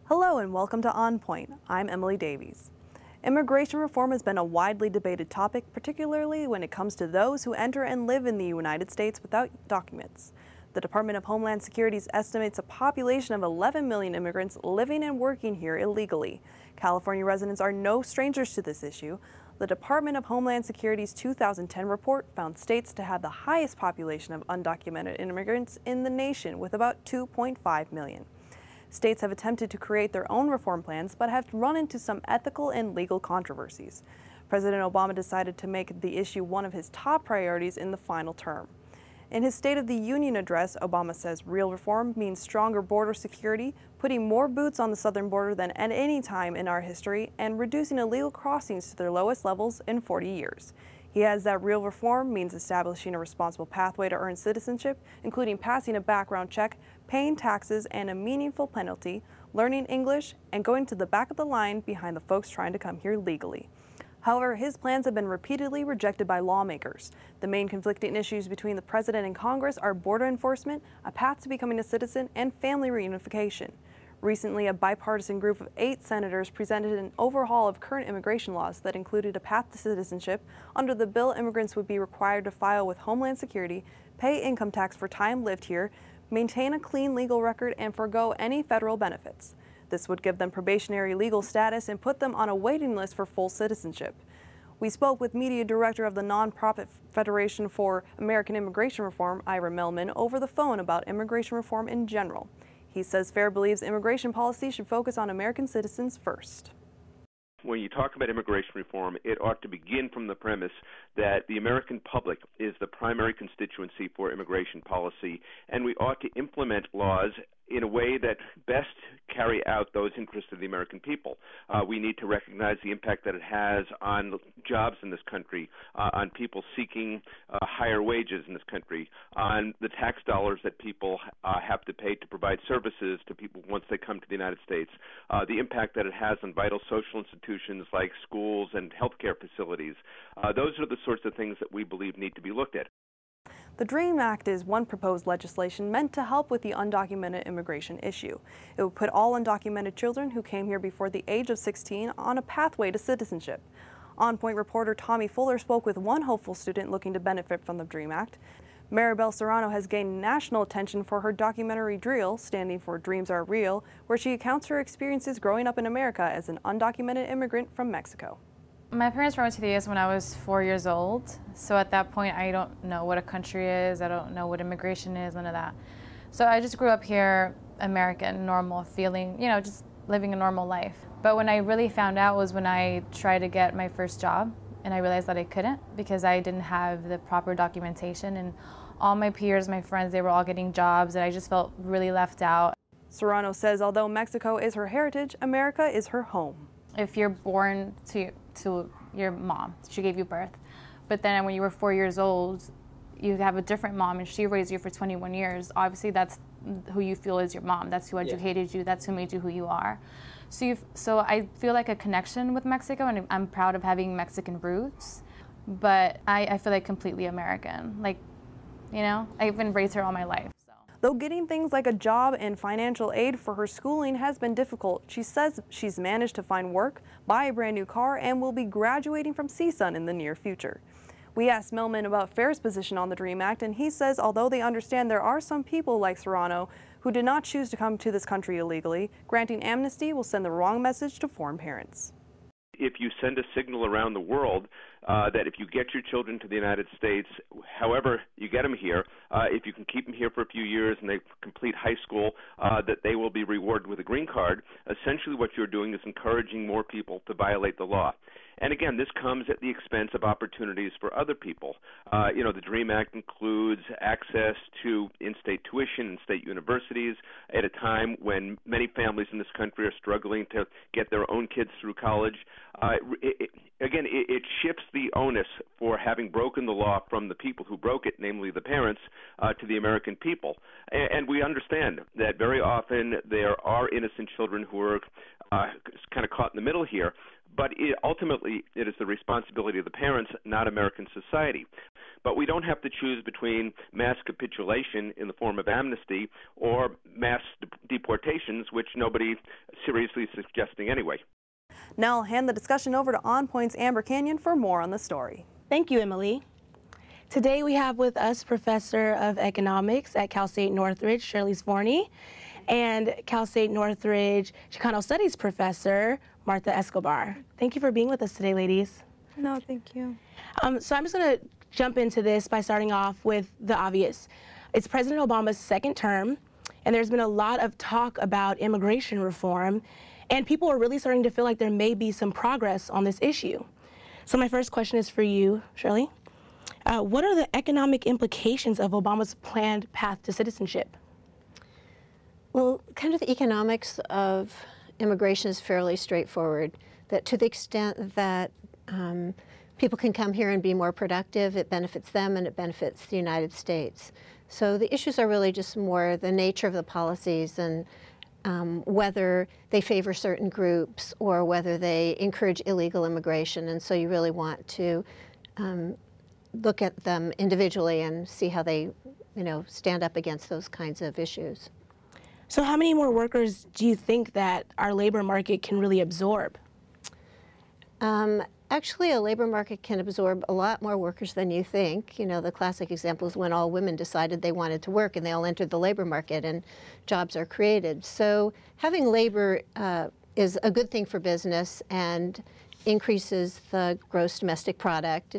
Hello and welcome to On Point. I'm Emily Davies. Immigration reform has been a widely debated topic, particularly when it comes to those who enter and live in the United States without documents. The Department of Homeland Security estimates a population of 11 million immigrants living and working here illegally. California residents are no strangers to this issue. The Department of Homeland Security's 2010 report found states to have the highest population of undocumented immigrants in the nation, with about 2.5 million. States have attempted to create their own reform plans, but have run into some ethical and legal controversies. President Obama decided to make the issue one of his top priorities in the final term. In his State of the Union address, Obama says real reform means stronger border security, putting more boots on the southern border than at any time in our history, and reducing illegal crossings to their lowest levels in 40 years. He adds that real reform means establishing a responsible pathway to earn citizenship, including passing a background check, paying taxes and a meaningful penalty, learning English, and going to the back of the line behind the folks trying to come here legally. However, his plans have been repeatedly rejected by lawmakers. The main conflicting issues between the president and Congress are border enforcement, a path to becoming a citizen, and family reunification. Recently, a bipartisan group of 8 senators presented an overhaul of current immigration laws that included a path to citizenship. Under the bill, immigrants would be required to file with Homeland Security, pay income tax for time lived here, maintain a clean legal record, and forego any federal benefits. This would give them probationary legal status and put them on a waiting list for full citizenship. We spoke with media director of the nonprofit Federation for American Immigration Reform, Ira Mehlman, over the phone about immigration reform in general. He says FAIR believes immigration policy should focus on American citizens first. When you talk about immigration reform, it ought to begin from the premise that the American public is the primary constituency for immigration policy, and we ought to implement laws in a way that best carry out those interests of the American people. We need to recognize the impact that it has on jobs in this country, on people seeking higher wages in this country, on the tax dollars that people have to pay to provide services to people once they come to the United States, the impact that it has on vital social institutions like schools and healthcare facilities. Those are the sorts of things that we believe need to be looked at. The DREAM Act is one proposed legislation meant to help with the undocumented immigration issue. It would put all undocumented children who came here before the age of 16 on a pathway to citizenship. On Point reporter Tommy Fuller spoke with one hopeful student looking to benefit from the DREAM Act. Maribel Serrano has gained national attention for her documentary Drill, standing for Dreams Are Real, where she recounts her experiences growing up in America as an undocumented immigrant from Mexico. My parents brought me to the U.S. when I was 4 years old, so at that point I don't know what a country is, I don't know what immigration is, none of that. So I just grew up here, American, normal, feeling, just living a normal life. But when I really found out was when I tried to get my first job, and I realized that I couldn't because I didn't have the proper documentation, and all my peers, my friends, they were all getting jobs, and I just felt really left out. Serrano says although Mexico is her heritage, America is her home. If you're born to your mom, she gave you birth, but then when you were 4 years old, you have a different mom and she raised you for 21 years, obviously that's who you feel is your mom. That's who educated you, that's who made you who you are. So I feel like a connection with Mexico, and I'm proud of having Mexican roots, but I feel like completely American. I've been raised here all my life. Though getting things like a job and financial aid for her schooling has been difficult, she says she's managed to find work, buy a brand new car, and will be graduating from CSUN in the near future. We asked Mehlman about FAIR's position on the DREAM Act, and he says although they understand there are some people like Serrano who did not choose to come to this country illegally, granting amnesty will send the wrong message to foreign parents. If you send a signal around the world that if you get your children to the United States, however you get them here, if you can keep them here for a few years and they complete high school, that they will be rewarded with a green card, essentially what you're doing is encouraging more people to violate the law. And again, this comes at the expense of opportunities for other people. The DREAM Act includes access to in-state tuition in state universities at a time when many families in this country are struggling to get their own kids through college. It shifts the onus for having broken the law from the people who broke it, namely the parents, to the American people. And we understand that very often there are innocent children who are kind of caught in the middle here. But ultimately, it is the responsibility of the parents, not American society. But but we don't have to choose between mass capitulation in the form of amnesty or mass deportations, which nobody seriously is suggesting anyway. Now I'll hand the discussion over to On Point's Amber Canyon for more on the story. Thank you, Emily. Today we have with us Professor of Economics at Cal State Northridge, Shirley Svorny, and Cal State Northridge Chicano Studies Professor Martha Escobar. Thank you for being with us today, ladies. No, thank you. So I'm just going to jump into this by starting off with the obvious. It's President Obama's second term, and there's been a lot of talk about immigration reform, and people are really starting to feel like there may be some progress on this issue. So my first question is for you, Shirley. What are the economic implications of Obama's planned path to citizenship? Well, kind of the economics of immigration is fairly straightforward, that to the extent that people can come here and be more productive, it benefits them and it benefits the United States. So the issues are really just more the nature of the policies and whether they favor certain groups or whether they encourage illegal immigration. And so you really want to look at them individually and see how they, stand up against those kinds of issues. So how many more workers do you think that our labor market can really absorb? Actually, a labor market can absorb a lot more workers than you think. The classic example is when all women decided they wanted to work and they all entered the labor market and jobs are created. So having labor is a good thing for business and increases the gross domestic product.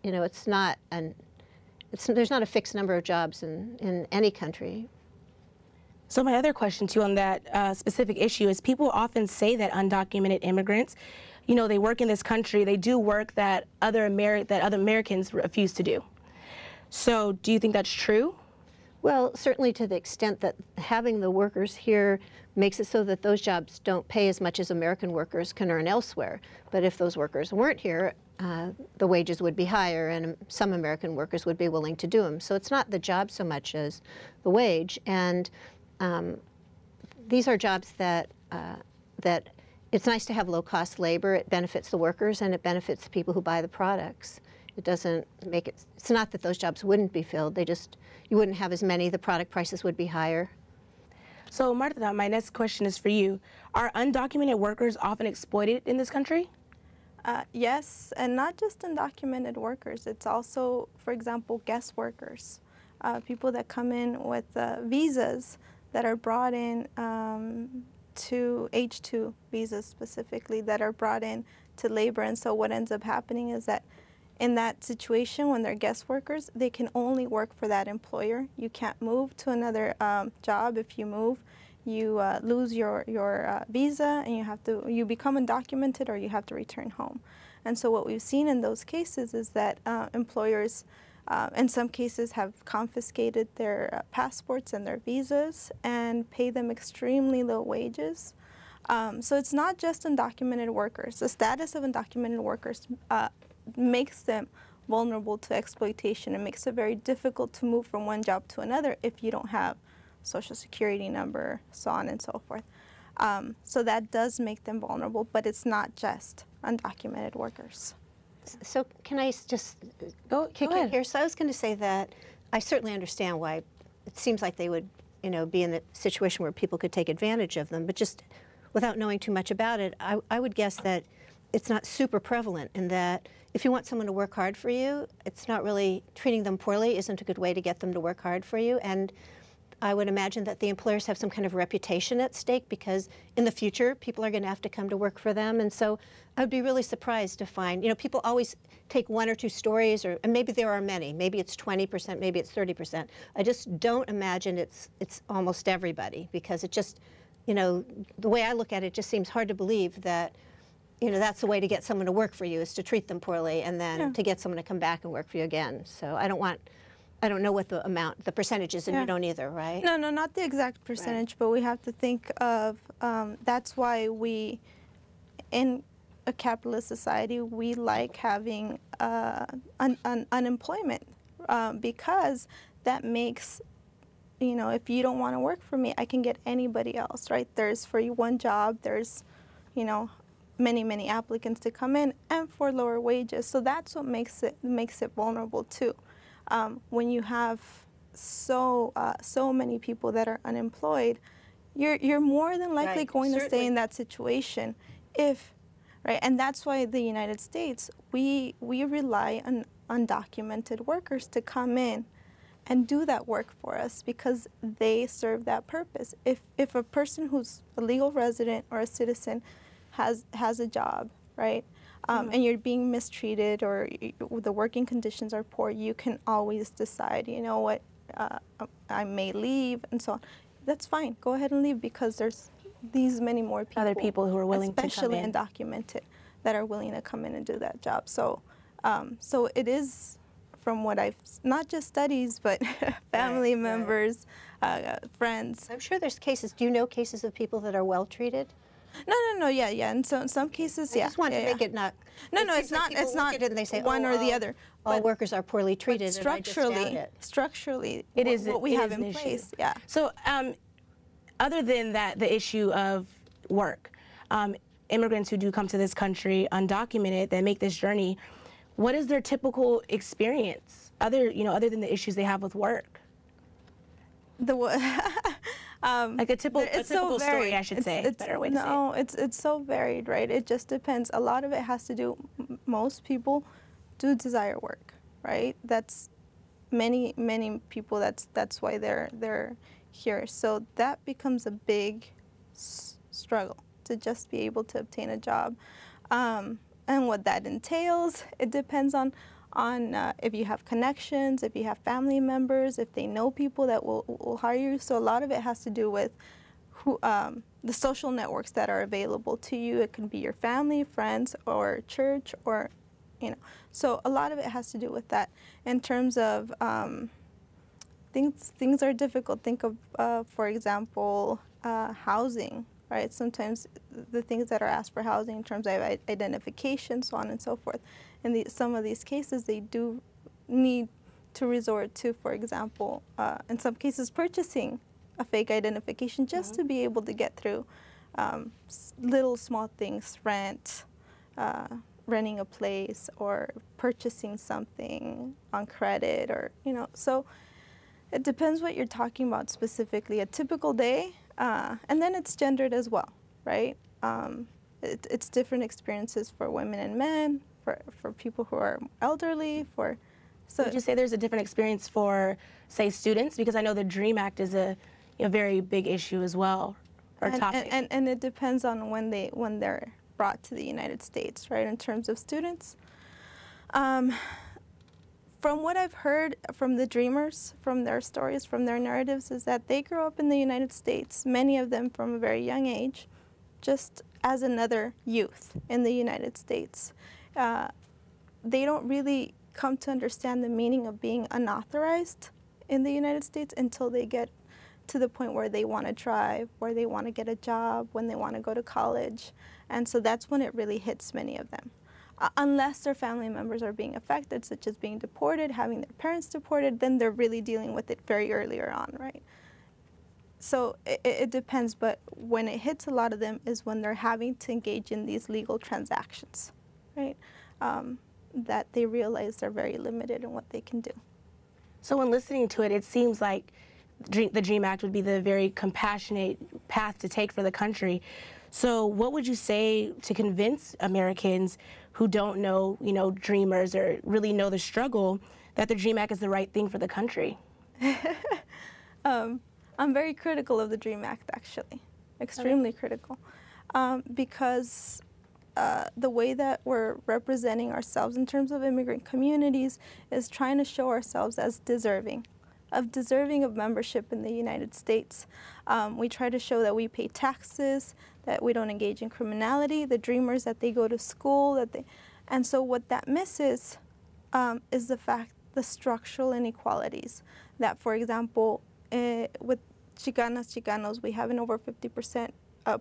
There's not a fixed number of jobs in any country. So my other question too on that specific issue is people often say that undocumented immigrants, they work in this country, they do work that other Americans refuse to do. So do you think that's true? Well, certainly to the extent that having the workers here makes it so that those jobs don't pay as much as American workers can earn elsewhere. But if those workers weren't here, the wages would be higher and some American workers would be willing to do them. So it's not the job so much as the wage. And these are jobs that it's nice to have low-cost labor. It benefits the workers and it benefits the people who buy the products. It doesn't make it, it's not that those jobs wouldn't be filled. You wouldn't have as many, the product prices would be higher. So Martha, my next question is for you. Are undocumented workers often exploited in this country? Yes, and not just undocumented workers. It's also, for example, guest workers, people that come in with visas that are brought in to H-2 visas specifically that are brought in to labor. And so what ends up happening is that in that situation, when they're guest workers, they can only work for that employer. You can't move to another job. If you move, you lose your visa and you become undocumented or you have to return home. And so what we've seen in those cases is that employers in some cases have confiscated their passports and their visas and pay them extremely low wages. So it's not just undocumented workers. The status of undocumented workers makes them vulnerable to exploitation. It makes it very difficult to move from one job to another if you don't have social security number, so on and so forth. So that does make them vulnerable, but it's not just undocumented workers. So can I just kick in here? So I was going to say that I certainly understand why it seems like they would, be in the situation where people could take advantage of them, but just without knowing too much about it, I would guess that it's not super prevalent in that if you want someone to work hard for you, it's not really, treating them poorly isn't a good way to get them to work hard for you. And I would imagine that the employers have some kind of reputation at stake because in the future, people are going to have to come to work for them. And so I would be really surprised to find, people always take one or two stories, and maybe there are many. Maybe it's 20%, maybe it's 30%. I just don't imagine it's almost everybody because it just, the way I look at it just seems hard to believe that, that's the way to get someone to work for you is to treat them poorly and then to get someone to come back and work for you again. So I don't know what the percentage is, and you don't either, right? No, not the exact percentage, but we have to think of, that's why in a capitalist society, we like having unemployment because that makes, if you don't want to work for me, I can get anybody else, right? There's for you one job, there's, many applicants to come in and for lower wages. So that's what makes it vulnerable too. when you have so many people that are unemployed, you're more than likely going to stay in that situation if, right? And that's why the United States, we rely on undocumented workers to come in and do that work for us because they serve that purpose. If a person who's a legal resident or a citizen has a job, right, and you're being mistreated or the working conditions are poor, you can always decide, you know what, I may leave and so on. That's fine. Go ahead and leave because there's these many more people, other people who are willing to come in, especially undocumented, that are willing to come in and do that job. So, so it is, from what I've, not just studies, but family members, friends. I'm sure there's cases. Do you know cases of people that are well treated? No, yeah, and so in some cases, yeah. I just want to make it not. No, it's not. It's not. And they say, one or the other. All workers are poorly treated. Structurally, it is what we have in place. Yeah. So, other than that, the issue of work, immigrants who do come to this country undocumented that make this journey, what is their typical experience? Other than the issues they have with work. Like a typical story, I should say. Better way to say it. No, it's so varied, right? It just depends. A lot of it has to do. Most people do desire work, right? That's many people. That's why they're here. So that becomes a big struggle to just be able to obtain a job, and what that entails. It depends on if you have connections, if you have family members, if they know people that will hire you. So a lot of it has to do with who, the social networks that are available to you. It can be your family, friends, or church, or, So a lot of it has to do with that. In terms of things are difficult. Think of, for example, housing, right? Sometimes the things that are asked for housing in terms of identification, so on and so forth. In some of these cases, they do need to resort to, for example, in some cases, purchasing a fake identification just to be able to get through little small things, renting a place, or purchasing something on credit, or, So it depends what you're talking about specifically. A typical day, and then it's gendered as well, right? It's different experiences for women and men, for people who are elderly, So would you say there's a different experience for, say, students? Because I know the DREAM Act is a very big issue as well, or topic. And it depends on when they're brought to the United States, right? In terms of students, from what I've heard from the dreamers, from their stories, from their narratives, is that they grew up in the United States, many of them from a very young age, just as another youth in the United States. They don't really come to understand the meaning of being unauthorized in the United States until they get to the point where they want to drive, where they want to get a job, when they want to go to college. And so that's when it really hits many of them. Unless their family members are being affected, such as being deported, having their parents deported, then they're really dealing with it very earlier on, right? So it depends, but when it hits a lot of them is when they're having to engage in these legal transactions, right? That they realize they're very limited in what they can do. So when listening to it, it seems like the DREAM Act would be the very compassionate path to take for the country. So what would you say to convince Americans who don't know, dreamers, or really know the struggle, that the DREAM Act is the right thing for the country? I'm very critical of the DREAM Act, actually, extremely critical, because the way that we're representing ourselves in terms of immigrant communities is trying to show ourselves as deserving of membership in the United States. We try to show that we pay taxes, that we don't engage in criminality, the dreamers, that they go to school, and so what that misses is the structural inequalities. That, for example, with Chicanos, we have an over 50%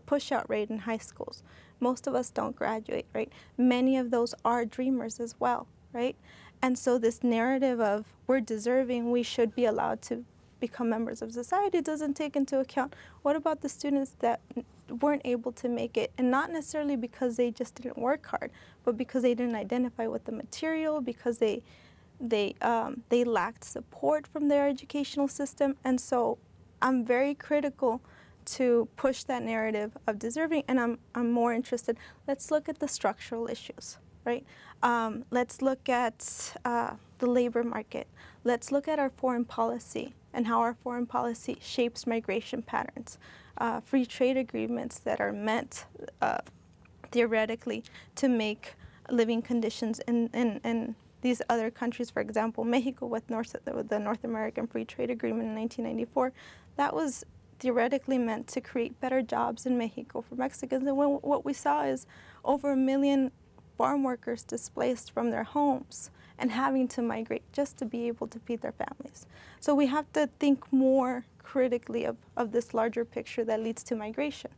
push-out rate in high schools. Most of us don't graduate, right? Many of those are dreamers as well, right? And so this narrative of we're deserving, we should be allowed to become members of society doesn't take into account what about the students that weren't able to make it, and not necessarily because they just didn't work hard, but because they didn't identify with the material, because they They lacked support from their educational system, and so I'm very critical to push that narrative of deserving, and I'm more interested. Let's look at the structural issues, right? Let's look at the labor market. Let's look at our foreign policy and how our foreign policy shapes migration patterns. Free trade agreements that are meant theoretically to make living conditions in these other countries, for example, Mexico with the North American Free Trade Agreement in 1994, that was theoretically meant to create better jobs in Mexico for Mexicans. And what we saw is over 1 million farm workers displaced from their homes and having to migrate just to be able to feed their families. So we have to think more critically of this larger picture that leads to migration.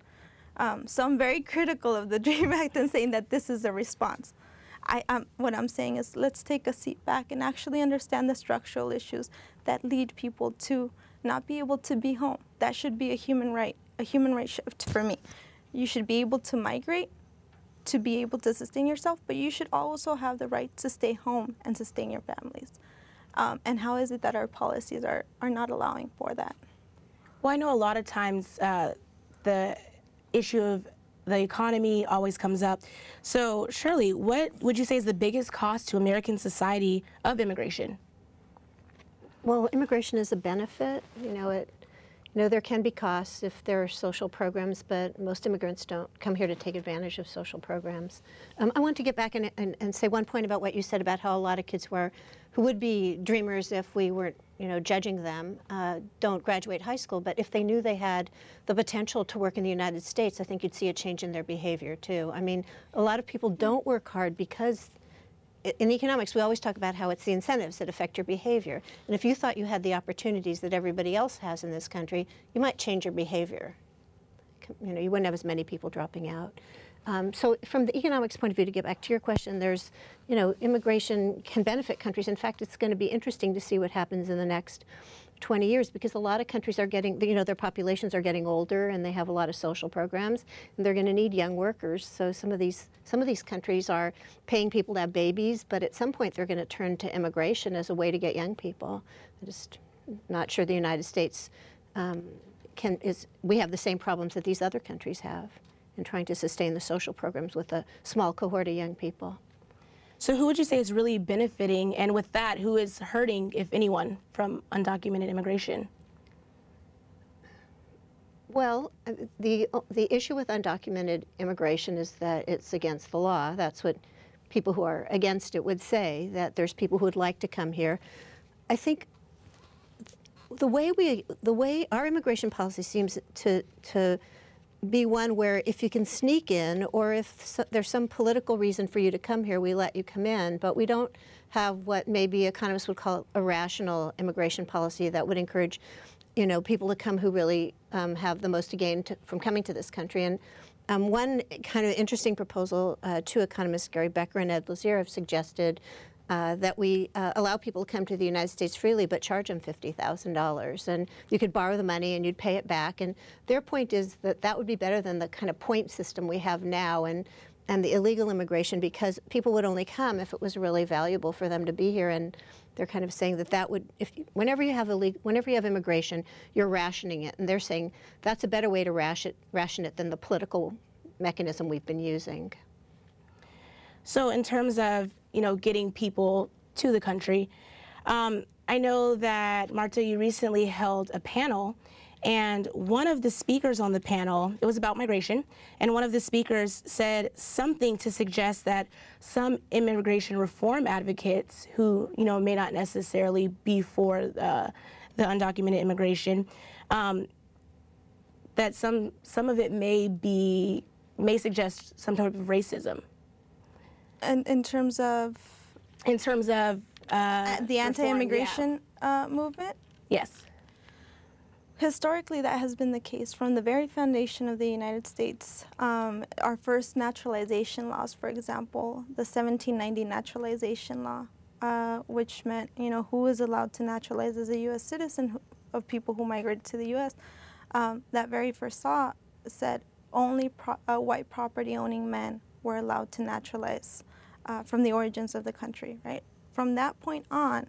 So I'm very critical of the DREAM Act and saying that this is a response. What I'm saying is let's take a seat back and actually understand the structural issues that lead people to not be able to be home. That should be a human right shift for me. You should be able to migrate to be able to sustain yourself, but you should also have the right to stay home and sustain your families. And how is it that our policies are not allowing for that? Well, I know a lot of times the issue of the economy always comes up. So, Shirley, what would you say is the biggest cost to American society of immigration? Well, immigration is a benefit. There can be costs if there are social programs, but most immigrants don't come here to take advantage of social programs. I want to get back and say one point about what you said about how a lot of kids who would be dreamers if we weren't, judging them, don't graduate high school. But if they knew they had the potential to work in the United States, I think you'd see a change in their behavior too. I mean, a lot of people don't work hard because in economics, we always talk about how it's the incentives that affect your behavior. And if you thought you had the opportunities that everybody else has in this country, you might change your behavior. You wouldn't have as many people dropping out. So from the economics point of view, to get back to your question, there's, immigration can benefit countries. In fact, it's going to be interesting to see what happens in the next 20 years, because a lot of countries are getting, their populations are getting older and they have a lot of social programs, and they're going to need young workers. So some of these countries are paying people to have babies, but at some point they're going to turn to immigration as a way to get young people. I'm just not sure the United States we have the same problems that these other countries have in trying to sustain the social programs with a small cohort of young people. So who would you say is really benefiting, and with that, who is hurting, if anyone, from undocumented immigration? Well, the issue with undocumented immigration is that it's against the law. That's what people who are against it would say, that there's people who would like to come here. I think the way our immigration policy seems to be one where if you can sneak in, or if there's some political reason for you to come here, we let you come in, but we don't have what maybe economists would call a rational immigration policy that would encourage, people to come who really have the most to gain from coming to this country. And one kind of interesting proposal, two economists, Gary Becker and Ed Lazier, have suggested that we allow people to come to the United States freely, but charge them $50,000. And you could borrow the money and you'd pay it back. And their point is that that would be better than the kind of point system we have now and the illegal immigration, because people would only come if it was really valuable for them to be here. And they're kind of saying that would, whenever you have immigration, you're rationing it. And they're saying that's a better way to ration it than the political mechanism we've been using. So in terms of, getting people to the country, I know that, Martha, you recently held a panel, and one of the speakers on the panel, it was about migration, and one of the speakers said something to suggest that some immigration reform advocates who, may not necessarily be for the undocumented immigration, that some of it may suggest some type of racism. And in terms of the anti-immigration movement? Yes. Historically, that has been the case from the very foundation of the United States. Our first naturalization laws, for example, the 1790 naturalization law, which meant, who is allowed to naturalize as a U.S. citizen of people who migrated to the U.S. That very first law said only white property-owning men were allowed to naturalize from the origins of the country, right? from that point on,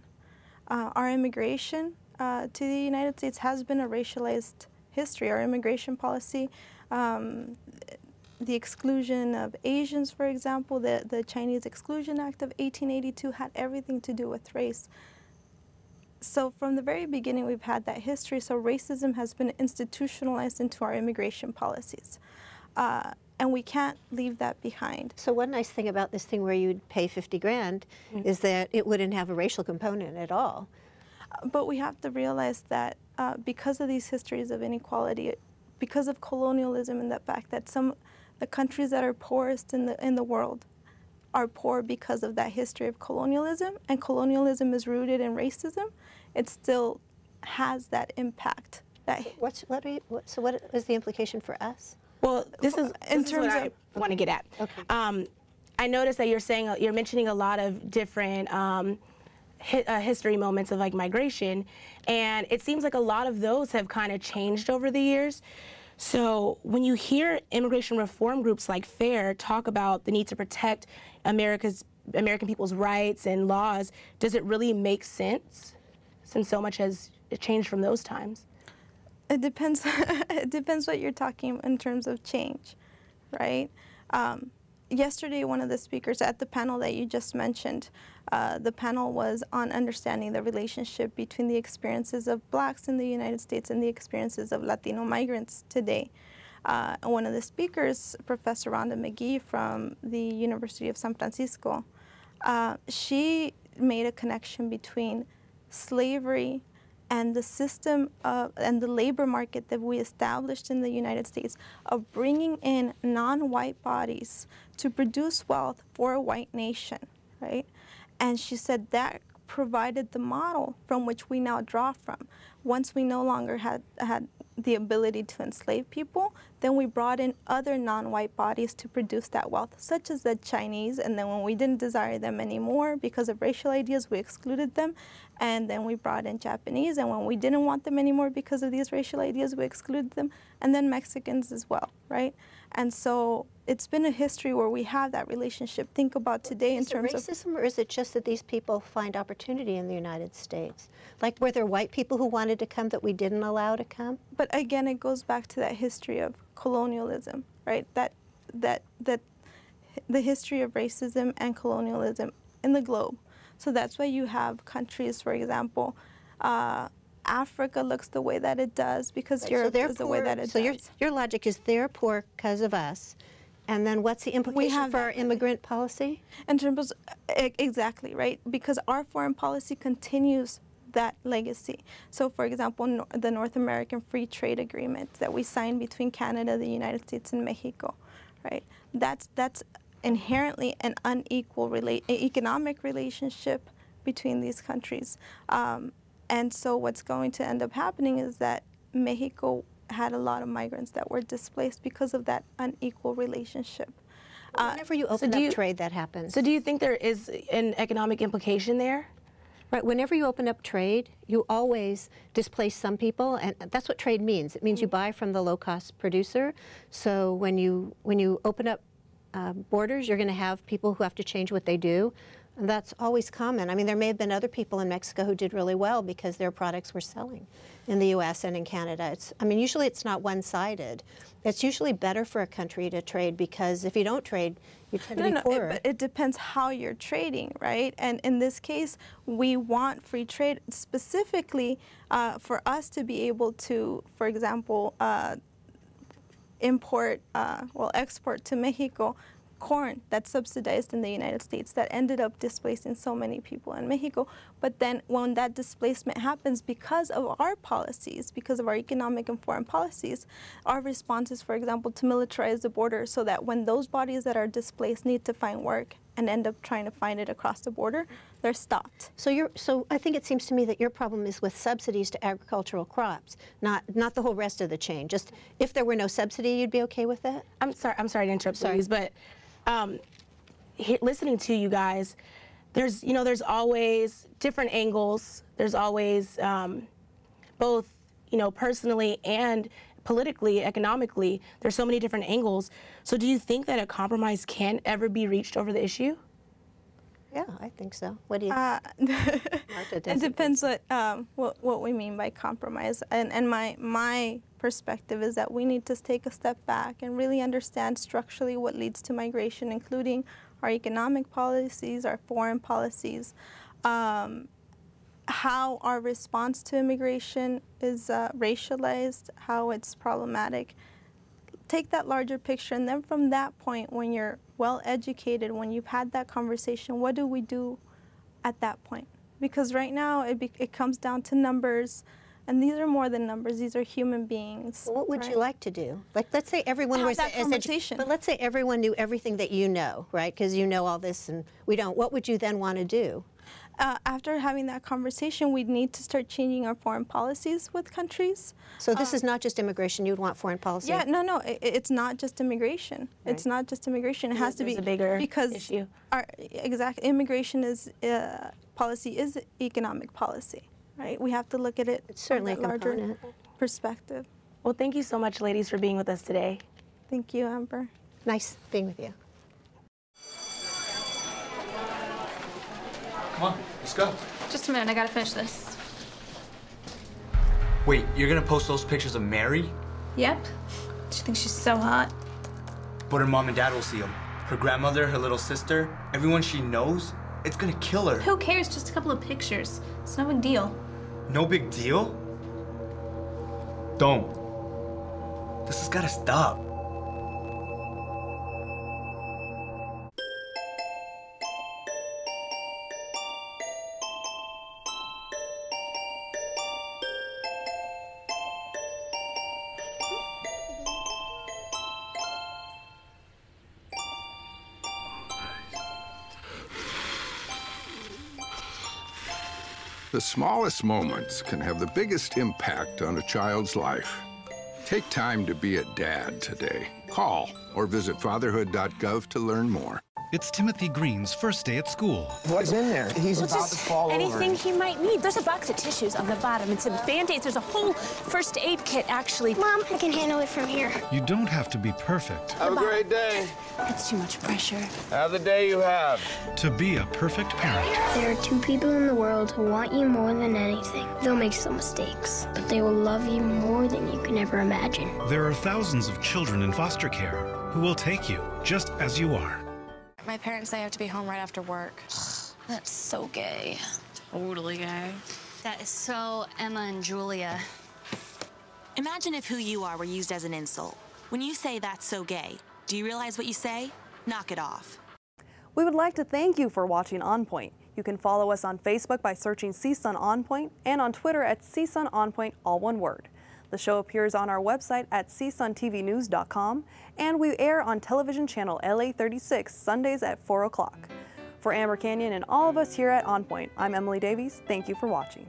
our immigration to the United States has been a racialized history. Our immigration policy, the exclusion of Asians, for example, the Chinese Exclusion Act of 1882 had everything to do with race. So from the very beginning, we've had that history. So racism has been institutionalized into our immigration policies. And we can't leave that behind. So one nice thing about this thing where you'd pay 50 grand is that it wouldn't have a racial component at all. But we have to realize that because of these histories of inequality, because of colonialism and the fact that the countries that are poorest in the world are poor because of that history of colonialism, and colonialism is rooted in racism, it still has that impact. So what is the implication for us? Well, this is what I want to get at. Okay. I noticed that you're mentioning a lot of different history moments of like migration, and it seems like a lot of those have kind of changed over the years. So when you hear immigration reform groups like FAIR talk about the need to protect American people's rights and laws, does it really make sense since so much has changed from those times? It depends. It depends what you're talking in terms of change, right? Yesterday, one of the speakers at the panel that you just mentioned, the panel was on understanding the relationship between the experiences of blacks in the United States and the experiences of Latino migrants today. One of the speakers, Professor Rhonda McGee from the University of San Francisco, she made a connection between slavery and the system and the labor market that we established in the United States of bringing in non-white bodies to produce wealth for a white nation, right? And she said that provided the model from which we now draw from. Once we no longer had the ability to enslave people, then we brought in other non-white bodies to produce that wealth, such as the Chinese, and then when we didn't desire them anymore because of racial ideas, we excluded them, and then we brought in Japanese, and when we didn't want them anymore because of these racial ideas, we excluded them, and then Mexicans as well, right? And so it's been a history where we have that relationship. Think about today in terms of racism, or is it just that these people find opportunity in the United States? Like, were there white people who wanted to come that we didn't allow to come? But again, it goes back to that history of colonialism, right? That the history of racism and colonialism in the globe. So that's why you have countries, for example, Africa looks the way that it does because Europe is the way that it does. So your logic is they're poor because of us. And then what's the implication for our immigrant policy? In terms of, exactly, right? Because our foreign policy continues that legacy. So for example, the North American Free Trade Agreement that we signed between Canada, the United States, and Mexico, right? That's inherently an unequal economic relationship between these countries. And so what's going to end up happening is that Mexico had a lot of migrants that were displaced because of that unequal relationship. Whenever you open up trade, that happens. So do you think there is an economic implication there? Right. Whenever you open up trade, you always displace some people, and that's what trade means. It means you buy from the low-cost producer. So when you open up borders, you're going to have people who have to change what they do. And that's always common. I mean, there may have been other people in Mexico who did really well because their products were selling in the U.S. and in Canada. Usually it's not one-sided. It's usually better for a country to trade because if you don't trade, you tend to be poorer. But it depends how you're trading, right? And in this case, we want free trade specifically for us to be able to, for example, export to Mexico corn that's subsidized in the United States that ended up displacing so many people in Mexico. But then when that displacement happens because of our policies, because of our economic and foreign policies, our response is, for example, to militarize the border so that when those bodies that are displaced need to find work and end up trying to find it across the border, they're stopped. So I think it seems to me that your problem is with subsidies to agricultural crops, not the whole rest of the chain. Just if there were no subsidy, you'd be okay with that? I'm sorry to interrupt, please, but listening to you guys, there's always different angles. There's always both, personally and politically, economically, there's so many different angles. So do you think that a compromise can ever be reached over the issue? Yeah, I think so. What do you think? It depends what we mean by compromise. And my perspective is that we need to take a step back and really understand structurally what leads to migration, including our economic policies, our foreign policies, how our response to immigration is racialized, how it's problematic. Take that larger picture, and then from that point, when you're well educated, when you've had that conversation, what do we do at that point? Because right now it comes down to numbers, and these are more than numbers. These are human beings. Well, what would you like to do? Like, let's say everyone was that conversation. But let's say everyone knew everything that you know, right? Because you know all this, and we don't. What would you then want to do? After having that conversation, we'd need to start changing our foreign policies with countries. So this is not just immigration. You'd want foreign policy. Yeah, no, it's not just immigration. Right. It's not just immigration. It has to be a bigger because issue. Immigration is policy is economic policy, right? We have to look at it. It's certainly a larger perspective. Well, thank you so much, ladies, for being with us today. Thank you, Amber. Nice being with you. Come on, let's go. Just a minute, I gotta finish this. Wait, you're gonna post those pictures of Mary? Yep. She thinks she's so hot. But her mom and dad will see them. Her grandmother, her little sister, everyone she knows, it's gonna kill her. Who cares? Just a couple of pictures. It's no big deal. No big deal? Don't. This has gotta stop. The smallest moments can have the biggest impact on a child's life. Take time to be a dad today. Call or visit fatherhood.gov to learn more. It's Timothy Green's first day at school. What's in there? He's about to fall over. Anything he might need. There's a box of tissues on the bottom and some Band-Aids. There's a whole first aid kit, actually. Mom, I can handle it from here. You don't have to be perfect. Have a great day. That's too much pressure. Have the day you have. To be a perfect parent. There are two people in the world who want you more than anything. They'll make some mistakes, but they will love you more than you can ever imagine. There are thousands of children in foster care who will take you just as you are. My parents say I have to be home right after work. That's so gay. Totally gay. That is so Emma and Julia. Imagine if who you are were used as an insult. When you say that's so gay, do you realize what you say? Knock it off. We would like to thank you for watching On Point. You can follow us on Facebook by searching CSUN On Point and on Twitter at CSUN On Point, all one word. The show appears on our website at CSUNTVnews.com, and we air on television channel LA 36 Sundays at 4 o'clock. For Amber Canyon and all of us here at On Point, I'm Emily Davies. Thank you for watching.